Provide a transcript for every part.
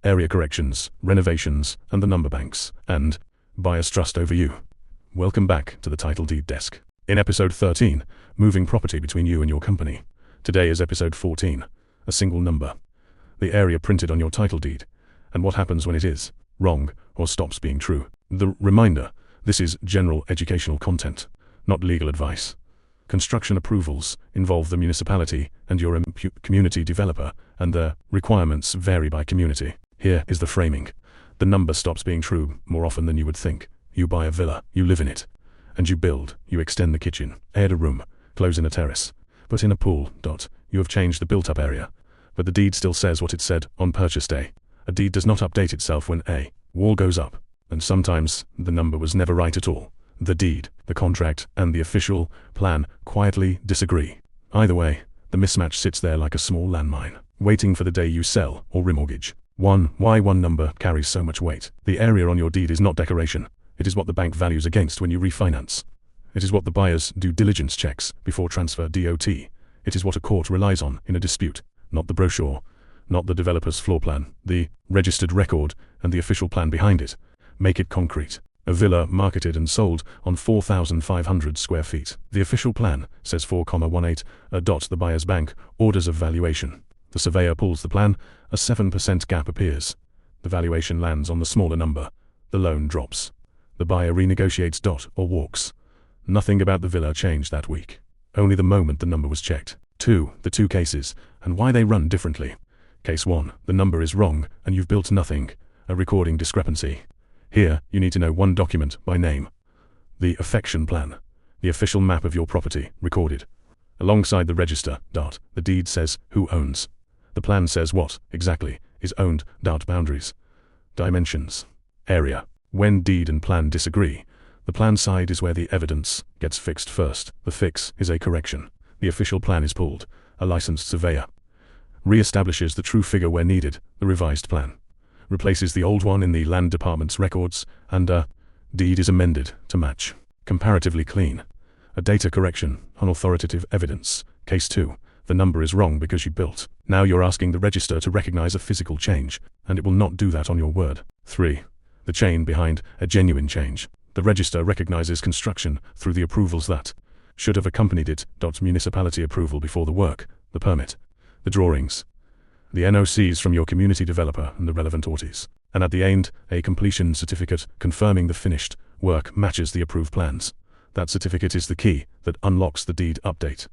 area corrections, renovations, and the number banks, and buyer's trust over you. Welcome back to the Title Deed Desk. In episode 13, moving property between you and your company. Today is episode 14, a single number. The area printed on your title deed, and what happens when it is wrong or stops being true. The reminder, this is general educational content, not legal advice. Construction approvals involve the municipality and your community developer, and the requirements vary by community. Here is the framing. The number stops being true more often than you would think. You buy a villa, you live in it, and you build, you extend the kitchen, add a room, close in a terrace, put in a pool. You have changed the built-up area, but the deed still says what it said on purchase day. A deed does not update itself when a wall goes up, and sometimes the number was never right at all. The deed, the contract, and the official plan quietly disagree. Either way, the mismatch sits there like a small landmine, waiting for the day you sell or remortgage. Why one number carries so much weight. The area on your deed is not decoration. It is what the bank values against when you refinance. It is what the buyer's due diligence checks before transfer DOT. It is what a court relies on in a dispute, not the brochure, not the developer's floor plan, the registered record, and the official plan behind it. Make it concrete. A villa marketed and sold on 4,500 square feet. The official plan says 4,18. The buyer's bank orders of valuation. The surveyor pulls the plan, a 7% gap appears. The valuation lands on the smaller number. The loan drops. The buyer renegotiates or walks. Nothing about the villa changed that week. Only the moment the number was checked. The two cases, and why they run differently. Case 1, the number is wrong, and you've built nothing. A recording discrepancy. Here, you need to know one document by name. The affection plan. The official map of your property, recorded. Alongside the register. The deed says who owns. The plan says what, exactly, is owned. Boundaries. Dimensions. Area. When deed and plan disagree, the plan side is where the evidence gets fixed first. The fix is a correction. The official plan is pulled. A licensed surveyor re-establishes the true figure where needed. The revised plan replaces the old one in the land department's records, and a deed is amended to match. Comparatively clean. A data correction on authoritative evidence. Case 2, the number is wrong because you built. Now you're asking the register to recognize a physical change, and it will not do that on your word. 3. The chain behind a genuine change. The register recognizes construction through the approvals that should have accompanied it. Municipality approval before the work, the permit, the drawings, the NOCs from your community developer and the relevant authorities. And at the end, a completion certificate confirming the finished work matches the approved plans. That certificate is the key that unlocks the deed update.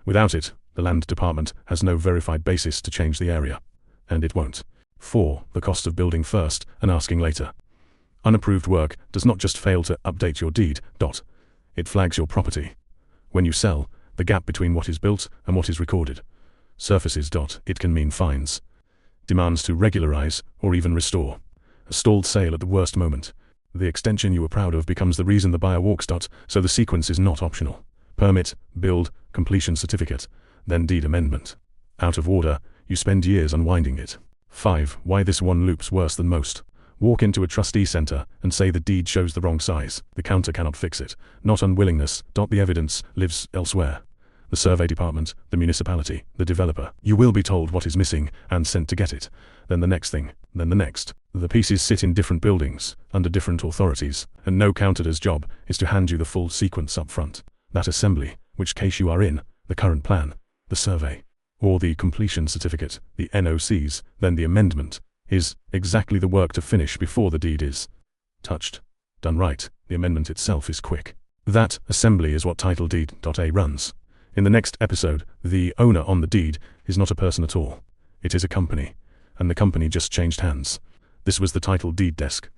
Without it, the land department has no verified basis to change the area. And it won't. 4. The cost of building first and asking later. Unapproved work does not just fail to update your deed. It flags your property. When you sell, the gap between what is built and what is recorded surfaces. It can mean fines, demands to regularize or even restore. A stalled sale at the worst moment. The extension you were proud of becomes the reason the buyer walks. So the sequence is not optional. Permit, build, completion certificate, then deed amendment. Out of order, you spend years unwinding it. 5. Why this one loops worse than most. Walk into a trustee center and say the deed shows the wrong size. The counter cannot fix it. Not unwillingness. The evidence lives elsewhere. The survey department, the municipality, the developer. You will be told what is missing and sent to get it. Then the next thing, then the next. The pieces sit in different buildings, under different authorities, and no counter's job is to hand you the full sequence up front. That assembly, which case you are in, the current plan, the survey, or the completion certificate, the NOCs, then the amendment, is exactly the work to finish before the deed is touched. Done right, the amendment itself is quick. That assembly is what TitleDeed.ae runs. In the next episode, the owner on the deed is not a person at all. It is a company, and the company just changed hands. This was the Title Deed Desk.